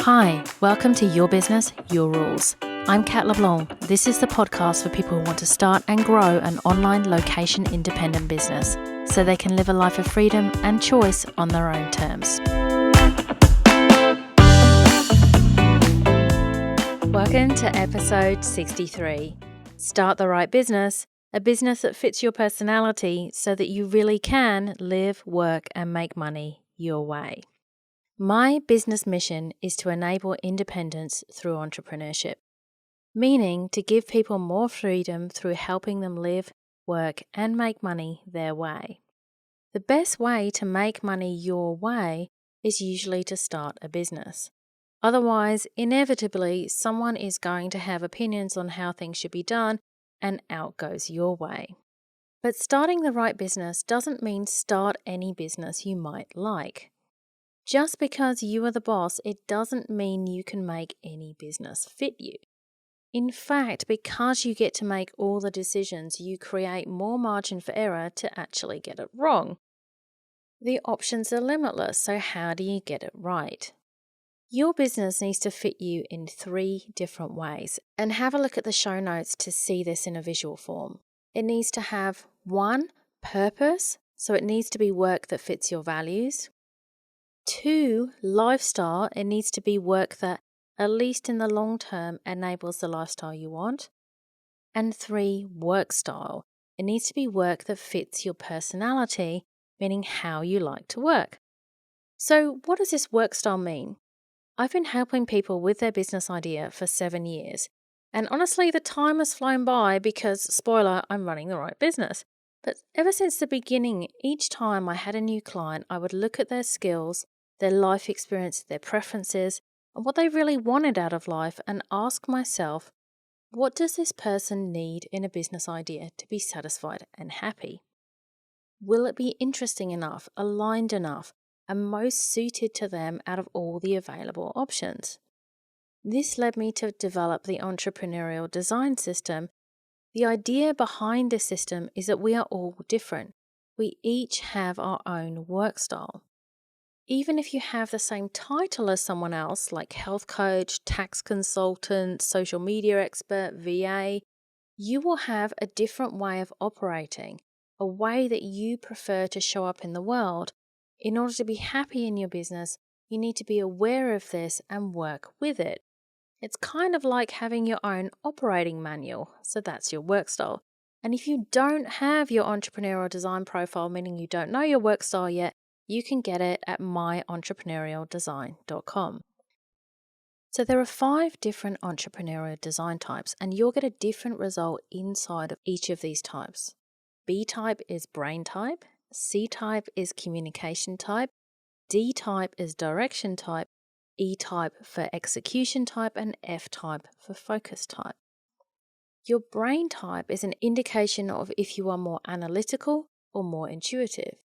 Hi, welcome to Your Business, Your Rules. I'm Kat LeBlanc. This is the podcast for people who want to start and grow an online location-independent business so they can live a life of freedom and choice on their own terms. Welcome to episode 63. Start the right business, a business that fits your personality so that you really can live, work, and make money your way. My business mission is to enable independence through entrepreneurship, meaning to give people more freedom through helping them live, work, and make money their way. The best way to make money your way is usually to start a business. Otherwise, inevitably, someone is going to have opinions on how things should be done, and out goes your way. But starting the right business doesn't mean start any business you might like. Just because you are the boss, it doesn't mean you can make any business fit you. In fact, because you get to make all the decisions, you create more margin for error to actually get it wrong. The options are limitless, so how do you get it right? Your business needs to fit you in 3 different ways, and have a look at the show notes to see this in a visual form. It needs to have 1, purpose, so it needs to be work that fits your values. 2, lifestyle, it needs to be work that, at least in the long term, enables the lifestyle you want. And 3, work style, it needs to be work that fits your personality, meaning how you like to work. So what does this work style mean? I've been helping people with their business idea for 7 years. And honestly, the time has flown by because, spoiler, I'm running the right business. But ever since the beginning, each time I had a new client, I would look at their skills, their life experience, their preferences, and what they really wanted out of life and ask myself, what does this person need in a business idea to be satisfied and happy? Will it be interesting enough, aligned enough, and most suited to them out of all the available options? This led me to develop the entrepreneurial design system. The idea behind this system is that we are all different. We each have our own work style. Even if you have the same title as someone else, like health coach, tax consultant, social media expert, VA, you will have a different way of operating, a way that you prefer to show up in the world. In order to be happy in your business, you need to be aware of this and work with it. It's kind of like having your own operating manual, so that's your work style. And if you don't have your entrepreneurial design profile, meaning you don't know your work style yet, you can get it at myentrepreneurialdesign.com. So there are 5 different entrepreneurial design types, and you'll get a different result inside of each of these types. B type is brain type, C type is communication type, D type is direction type, E type for execution type, and F type for focus type. Your brain type is an indication of if you are more analytical or more intuitive,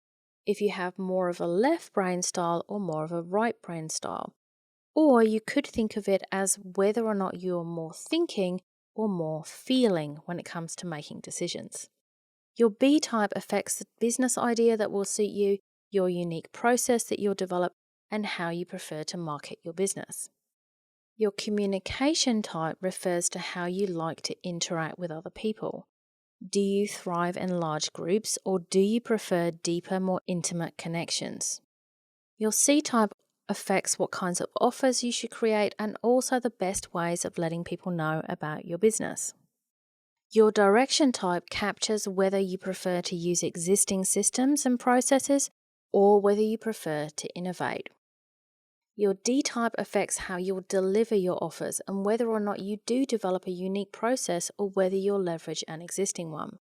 if you have more of a left brain style or more of a right brain style. Or you could think of it as whether or not you're more thinking or more feeling when it comes to making decisions. Your B type affects the business idea that will suit you, your unique process that you'll develop, and how you prefer to market your business. Your communication type refers to how you like to interact with other people. Do you thrive in large groups, or do you prefer deeper, more intimate connections? Your C type affects what kinds of offers you should create and also the best ways of letting people know about your business. Your direction type captures whether you prefer to use existing systems and processes or whether you prefer to innovate. Your D type affects how you'll deliver your offers and whether or not you do develop a unique process or whether you'll leverage an existing one.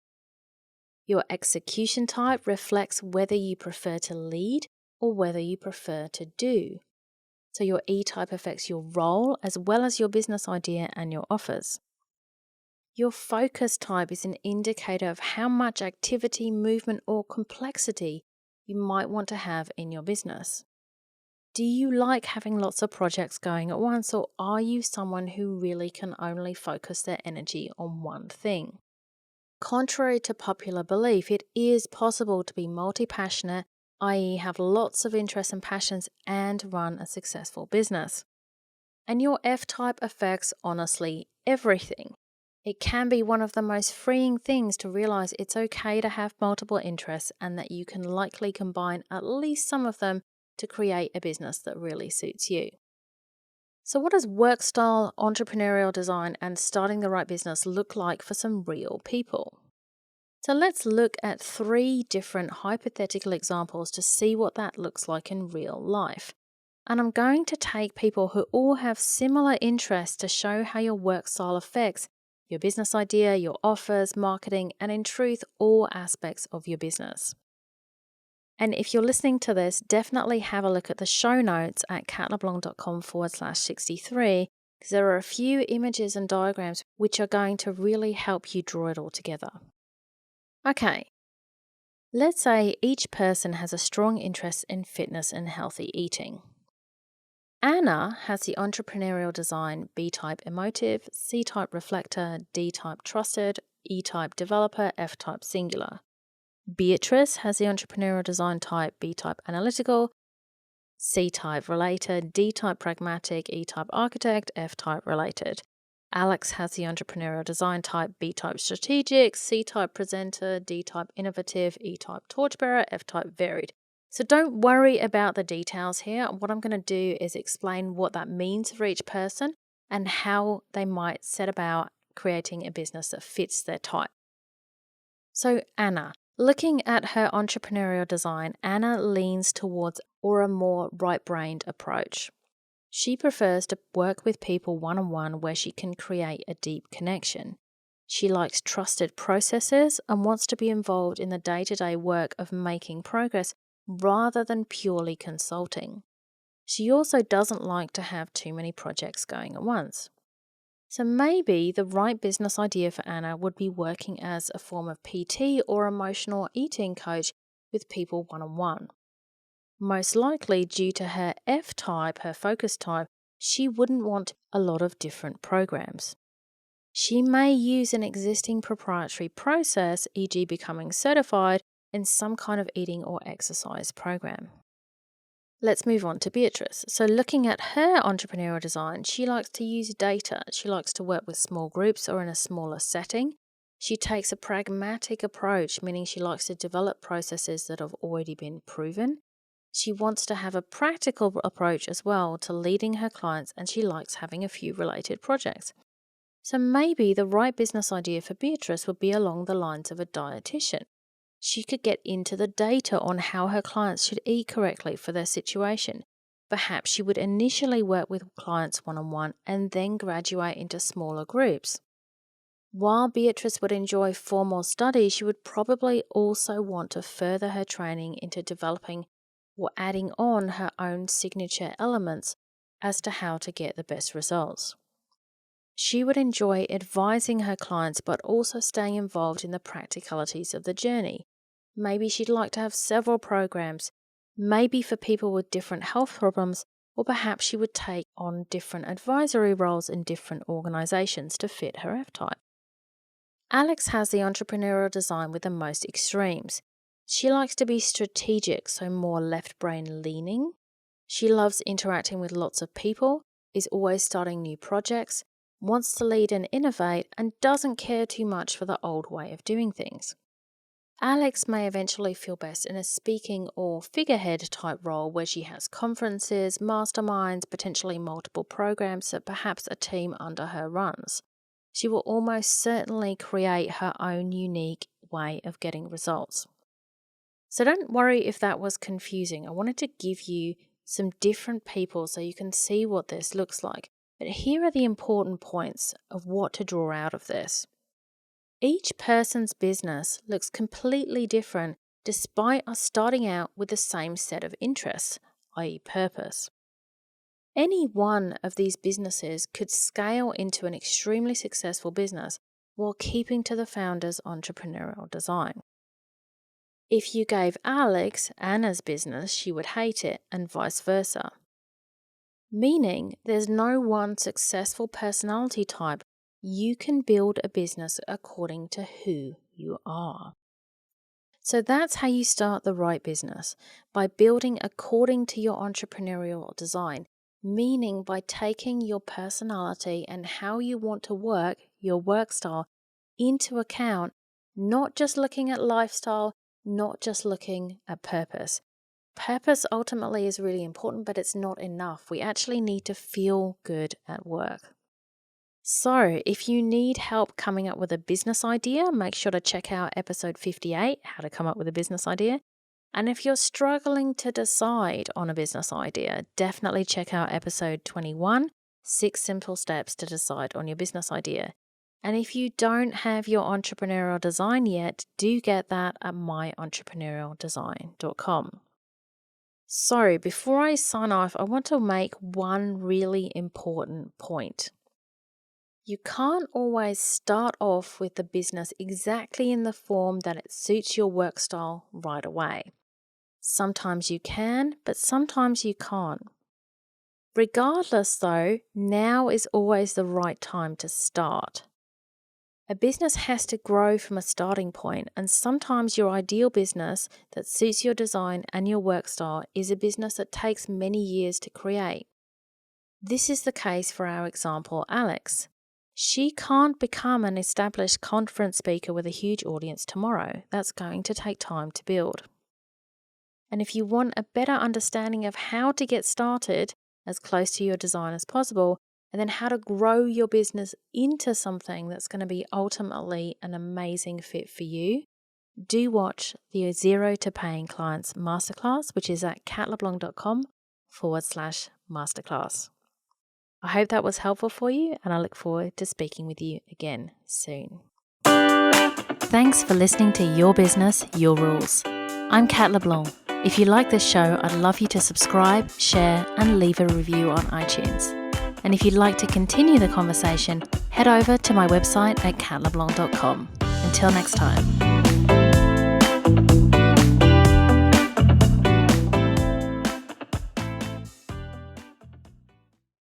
Your execution type reflects whether you prefer to lead or whether you prefer to do. So your E type affects your role as well as your business idea and your offers. Your focus type is an indicator of how much activity, movement, or complexity you might want to have in your business. Do you like having lots of projects going at once, or are you someone who really can only focus their energy on one thing? Contrary to popular belief, it is possible to be multi-passionate, i.e. have lots of interests and passions and run a successful business. And your F type affects honestly everything. It can be one of the most freeing things to realize it's okay to have multiple interests and that you can likely combine at least some of them to create a business that really suits you. So, what does work style, entrepreneurial design, and starting the right business look like for some real people? So, let's look at 3 different hypothetical examples to see what that looks like in real life. And I'm going to take people who all have similar interests to show how your work style affects your business idea, your offers, marketing, and in truth, all aspects of your business. And if you're listening to this, definitely have a look at the show notes at katleblanc.com/63, because there are a few images and diagrams which are going to really help you draw it all together. Okay, let's say each person has a strong interest in fitness and healthy eating. Anna has the entrepreneurial design B-type emotive, C-type reflector, D-type trusted, E-type developer, F-type singular. Beatrice has the entrepreneurial design type B-type analytical, C-type related, D-type pragmatic, E-type architect, F-type related. Alex has the entrepreneurial design type B-type strategic, C-type presenter, D-type innovative, E-type torchbearer, F-type varied. So don't worry about the details here. What I'm going to do is explain what that means for each person and how they might set about creating a business that fits their type. So Anna, looking at her entrepreneurial design, Anna leans towards a more right-brained approach. She prefers to work with people one-on-one where she can create a deep connection. She likes trusted processes and wants to be involved in the day-to-day work of making progress rather than purely consulting. She also doesn't like to have too many projects going at once. So maybe the right business idea for Anna would be working as a form of PT or emotional eating coach with people one-on-one. Most likely, due to her F type, her focus type, she wouldn't want a lot of different programs. She may use an existing proprietary process, e.g., becoming certified in some kind of eating or exercise program. Let's move on to Beatrice. So looking at her entrepreneurial design, she likes to use data. She likes to work with small groups or in a smaller setting. She takes a pragmatic approach, meaning she likes to develop processes that have already been proven. She wants to have a practical approach as well to leading her clients, and she likes having a few related projects. So maybe the right business idea for Beatrice would be along the lines of a dietitian. She could get into the data on how her clients should eat correctly for their situation. Perhaps she would initially work with clients one-on-one and then graduate into smaller groups. While Beatrice would enjoy formal study, she would probably also want to further her training into developing or adding on her own signature elements as to how to get the best results. She would enjoy advising her clients but also staying involved in the practicalities of the journey. Maybe she'd like to have several programs, maybe for people with different health problems, or perhaps she would take on different advisory roles in different organizations to fit her F-type. Alex has the entrepreneurial design with the most extremes. She likes to be strategic, so more left brain leaning. She loves interacting with lots of people, is always starting new projects, wants to lead and innovate, and doesn't care too much for the old way of doing things. Alex may eventually feel best in a speaking or figurehead type role where she has conferences, masterminds, potentially multiple programs that perhaps a team under her runs. She will almost certainly create her own unique way of getting results. So don't worry if that was confusing. I wanted to give you some different people so you can see what this looks like. But here are the important points of what to draw out of this. Each person's business looks completely different despite us starting out with the same set of interests, i.e. purpose. Any one of these businesses could scale into an extremely successful business while keeping to the founder's entrepreneurial design. If you gave Alex Anna's business, she would hate it, and vice versa. Meaning there's no one successful personality type. You can build a business according to who you are. So that's how you start the right business, by building according to your entrepreneurial design. meaning by taking your personality and how you want to work, your work style, into account, not just looking at lifestyle, not just looking at purpose. Purpose ultimately is really important, but it's not enough. We actually need to feel good at work. So, if you need help coming up with a business idea, make sure to check out episode 58, How to Come Up with a Business Idea. And if you're struggling to decide on a business idea, definitely check out episode 21, 6 Simple Steps to Decide on Your Business Idea. And if you don't have your entrepreneurial design yet, do get that at myentrepreneurialdesign.com. So, before I sign off, I want to make one really important point. You can't always start off with the business exactly in the form that it suits your work style right away. Sometimes you can, but sometimes you can't. Regardless though, now is always the right time to start. A business has to grow from a starting point, and sometimes your ideal business that suits your design and your work style is a business that takes many years to create. This is the case for our example, Alex. She can't become an established conference speaker with a huge audience tomorrow. That's going to take time to build. And if you want a better understanding of how to get started as close to your design as possible, and then how to grow your business into something that's going to be ultimately an amazing fit for you, do watch the Zero to Paying Clients Masterclass, which is at katleblanc.com/masterclass. I hope that was helpful for you, and I look forward to speaking with you again soon. Thanks for listening to Your Business, Your Rules. I'm Kat LeBlanc. If you like this show, I'd love you to subscribe, share, and leave a review on iTunes. And if you'd like to continue the conversation, head over to my website at katleblanc.com. Until next time.